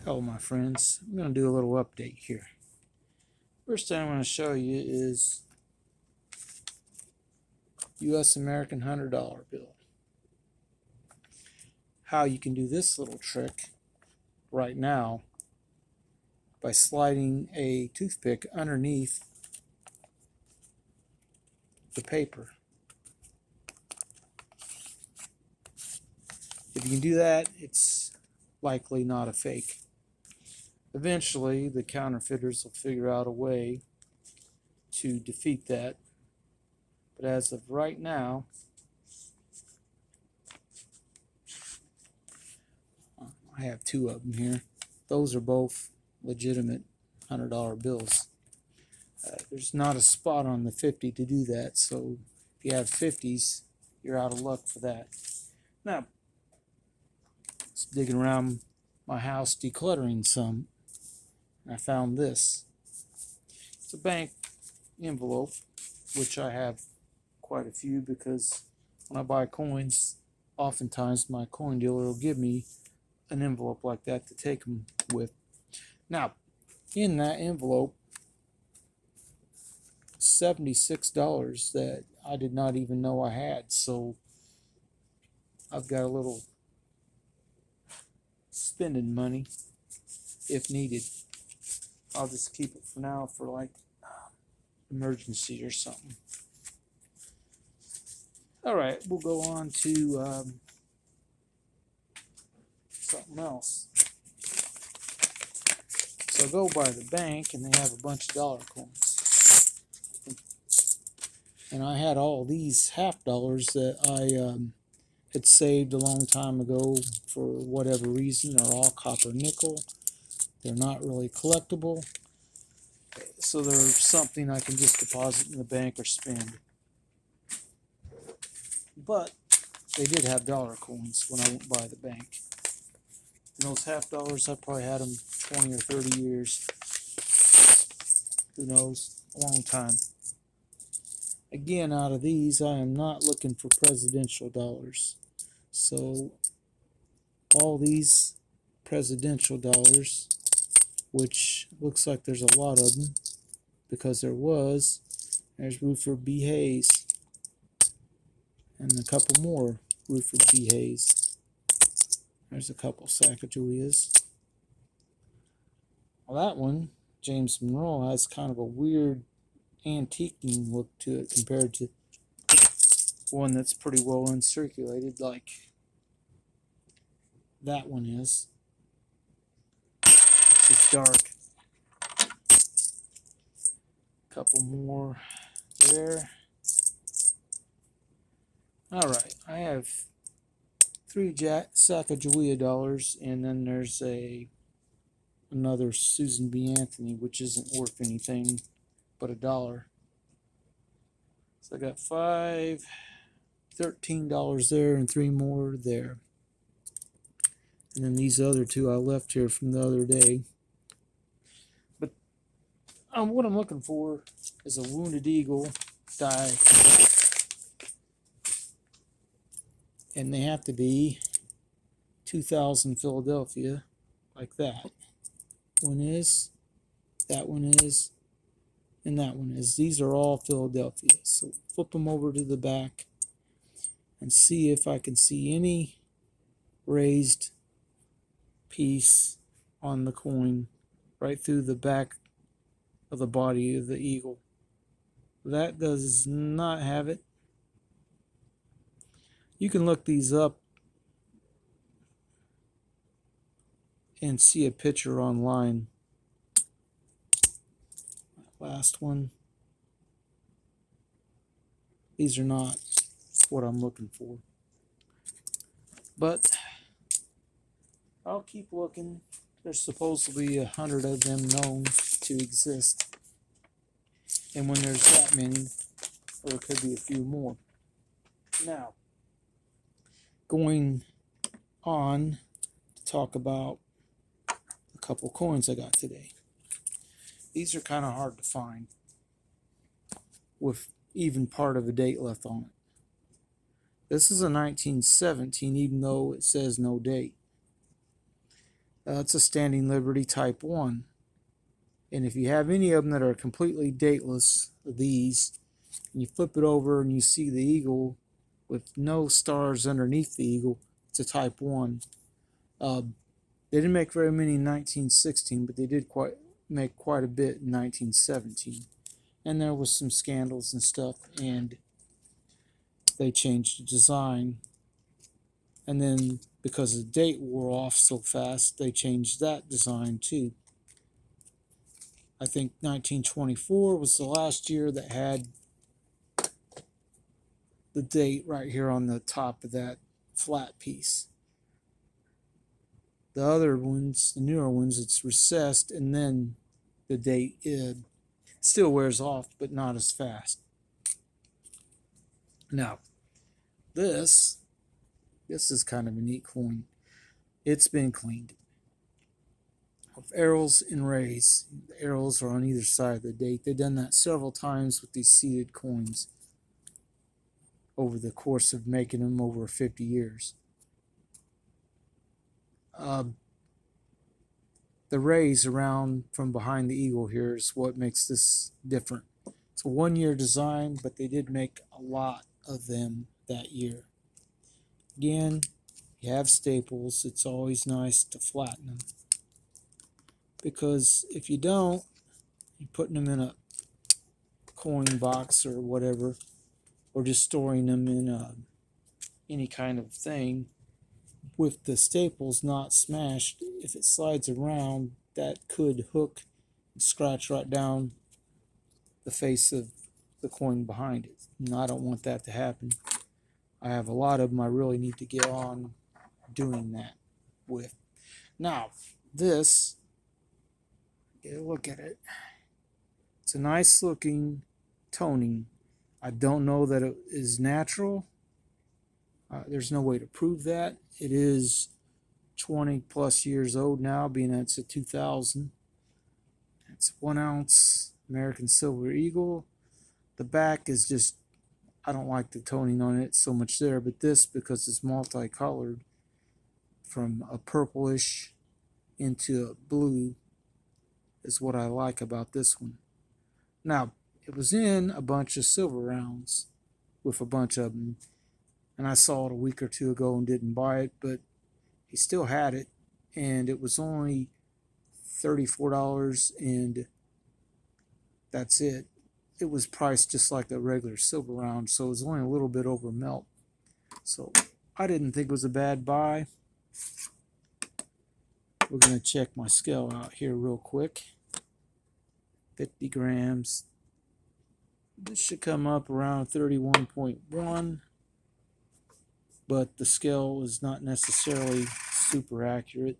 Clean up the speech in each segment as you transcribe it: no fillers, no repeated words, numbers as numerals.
Hello my friends, I'm going to do a little update here. First thing I'm going to show you is US American $100 bill. How you can do this little trick right now by sliding a toothpick underneath the paper. If you can do that, it's likely not a fake. Eventually, the counterfeiters will figure out a way to defeat that. But as of right now, I have two of them here. Those are both legitimate $100 bills. There's not a spot on the 50 to do that, so if you have 50s, you're out of luck for that. Now, just digging around my house decluttering some, I found this. It's a bank envelope, which I have quite a few because when I buy coins, oftentimes my coin dealer will give me an envelope like that to take them with. Now, in that envelope, $76 that I did not even know I had, so I've got a little spending money if needed. I'll just keep it for now for like emergency or something. Alright, we'll go on to something else. So I go by the bank and they have a bunch of dollar coins. And I had all these half dollars that I had saved a long time ago for whatever reason. They're all copper nickel. They're not really collectible. So they're something I can just deposit in the bank or spend. But they did have dollar coins when I went by the bank. And those half dollars, I probably had them 20 or 30 years. Who knows? A long time. Again, out of these, I am not looking for presidential dollars. So, all these presidential dollars, which looks like there's a lot of them, because there's Rutherford B. Hayes, and a couple more Rutherford B. Hayes. There's a couple Sacagaweas. Well, that one, James Monroe, has kind of a weird antiquing look to it compared to one that's pretty well uncirculated like that one is. It's just dark. Couple more there. Alright, I have 3 Sacagawea dollars, and then there's another Susan B. Anthony, which isn't worth anything but $1. So I got $13 there and 3 more there. And then these other 2 I left here from the other day. But what I'm looking for is a Wounded Eagle die. And they have to be 2000 Philadelphia, like that. One is, that one is, and that one is. These are all Philadelphia. So flip them over to the back and see if I can see any raised piece on the coin right through the back of the body of the eagle. That does not have it. You can look these up and see a picture online. Last one. These are not what I'm looking for. But I'll keep looking. There's supposedly 100 of them known to exist. And when there's that many, there could be a few more. Now, going on to talk about a couple coins I got today. These are kind of hard to find with even part of a date left on it. This is a 1917, even though it says no date. It's a Standing Liberty Type 1. And if you have any of them that are completely dateless, these, and you flip it over and you see the eagle with no stars underneath the eagle, it's a Type 1. They didn't make very many in 1916, but they did make quite a bit in 1917. And there was some scandals and stuff, and they changed the design. And then because the date wore off so fast, they changed that design too. I think 1924 was the last year that had the date right here on the top of that flat piece. The other ones, the newer ones, it's recessed, and then the date still wears off, but not as fast. Now, this is kind of a neat coin. It's been cleaned with arrows and rays. The arrows are on either side of the date. They've done that several times with these seeded coins over the course of making them over 50 years. The rays around from behind the eagle here is what makes this different. It's a one-year design, but they did make a lot of them that year. Again, you have staples. It's always nice to flatten them, because if you don't, you're putting them in a coin box or whatever, or just storing them in any kind of thing. With the staples not smashed, if it slides around, that could hook and scratch right down the face of the coin behind it. And I don't want that to happen. I have a lot of them I really need to get on doing that with. Now, this, get a look at it. It's a nice looking toning. I don't know that it is natural. There's no way to prove that. It is 20 plus years old now, being that it's a 2000. It's 1 ounce American Silver Eagle. The back is just, I don't like the toning on it so much there, but this, because it's multicolored from a purplish into a blue, is what I like about this one. Now, it was in a bunch of silver rounds with a bunch of them, and I saw it a week or two ago and didn't buy it, but he still had it, and it was only $34, and that's it. It was priced just like a regular silver round, so it was only a little bit over melt. So I didn't think it was a bad buy. We're going to check my scale out here real quick. 50 grams. This should come up around 31.1. But the scale is not necessarily super accurate.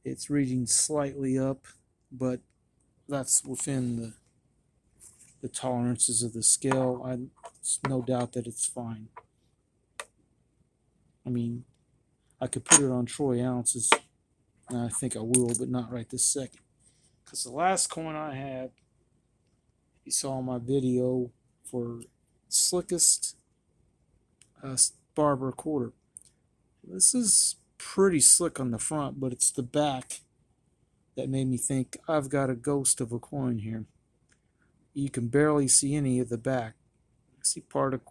It's reading slightly up, but that's within the tolerances of the scale. It's no doubt that it's fine. I mean, I could put it on troy ounces, and I think I will, but not right this second. Because the last coin I had, you saw my video for slickest Barber quarter. This is pretty slick on the front, but it's the back that made me think I've got a ghost of a coin here. You can barely see any of the back. I see part of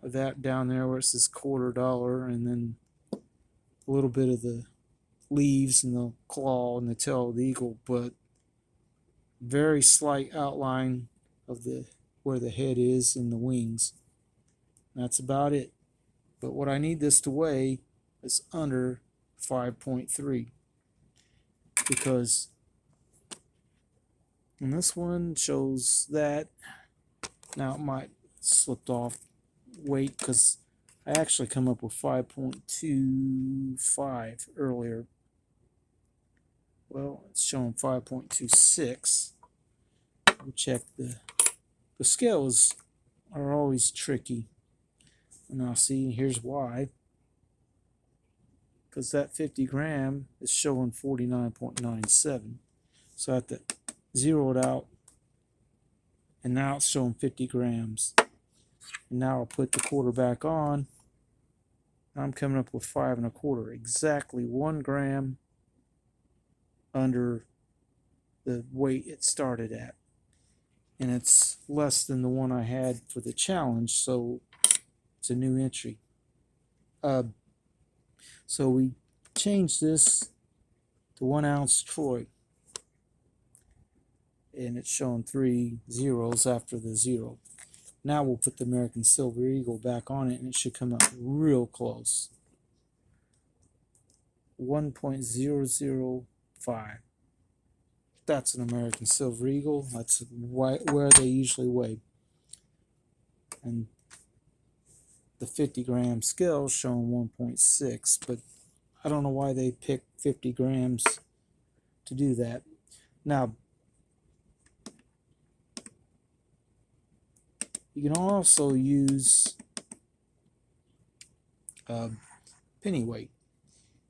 that down there where it says $quarter, and then a little bit of the leaves and the claw and the tail of the eagle, but very slight outline of where the head is and the wings. That's about it. But what I need this to weigh is under 5.3, because and this one shows that. Now it might slipped off weight because I actually come up with 5.25 earlier. Well, it's showing 5.26. We'll check the scales are always tricky. And I'll see, here's why. Because that 50 gram is showing 49.97. So I have to zero it out. And now it's showing 50 grams. And now I'll put the quarter back on. I'm coming up with 5 1/4. Exactly 1 gram under the weight it started at, and it's less than the one I had for the challenge, so it's a new entry. So we changed this to 1 ounce Troy, and it's showing 3 zeros after the 0. Now we'll put the American Silver Eagle back on it, and it should come up real close. 1.005. That's an American Silver Eagle. That's where they usually weigh. And the 50-gram scale showing 1.6, but I don't know why they picked 50 grams to do that. Now, you can also use penny weight.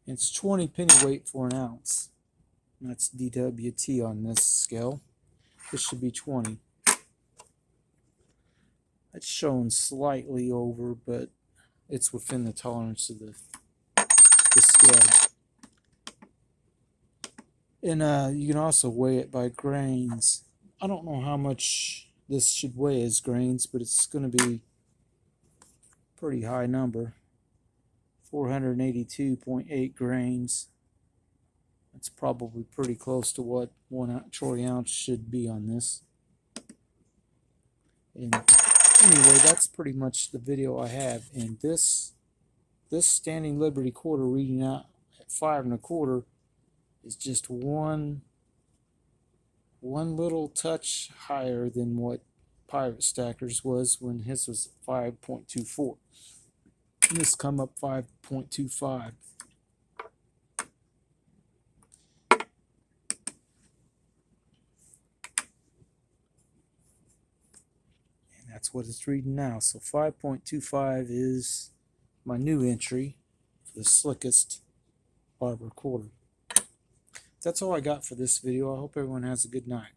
It's 20 penny weight for an ounce. That's DWT on this scale. This should be 20. It's showing slightly over, but it's within the tolerance of the scale. And you can also weigh it by grains. I don't know how much this should weigh as grains, but it's going to be a pretty high number. 482.8 grains. That's probably pretty close to what 1 troy ounce should be on this. And anyway, that's pretty much the video I have. And this Standing Liberty quarter reading out at 5 1/4 is just one little touch higher than what Pirate Stacker's was when his was 5.24. And this come up 5.25. That's what it's reading now. So 5.25 is my new entry for the slickest Barber quarter. That's all I got for this video. I hope everyone has a good night.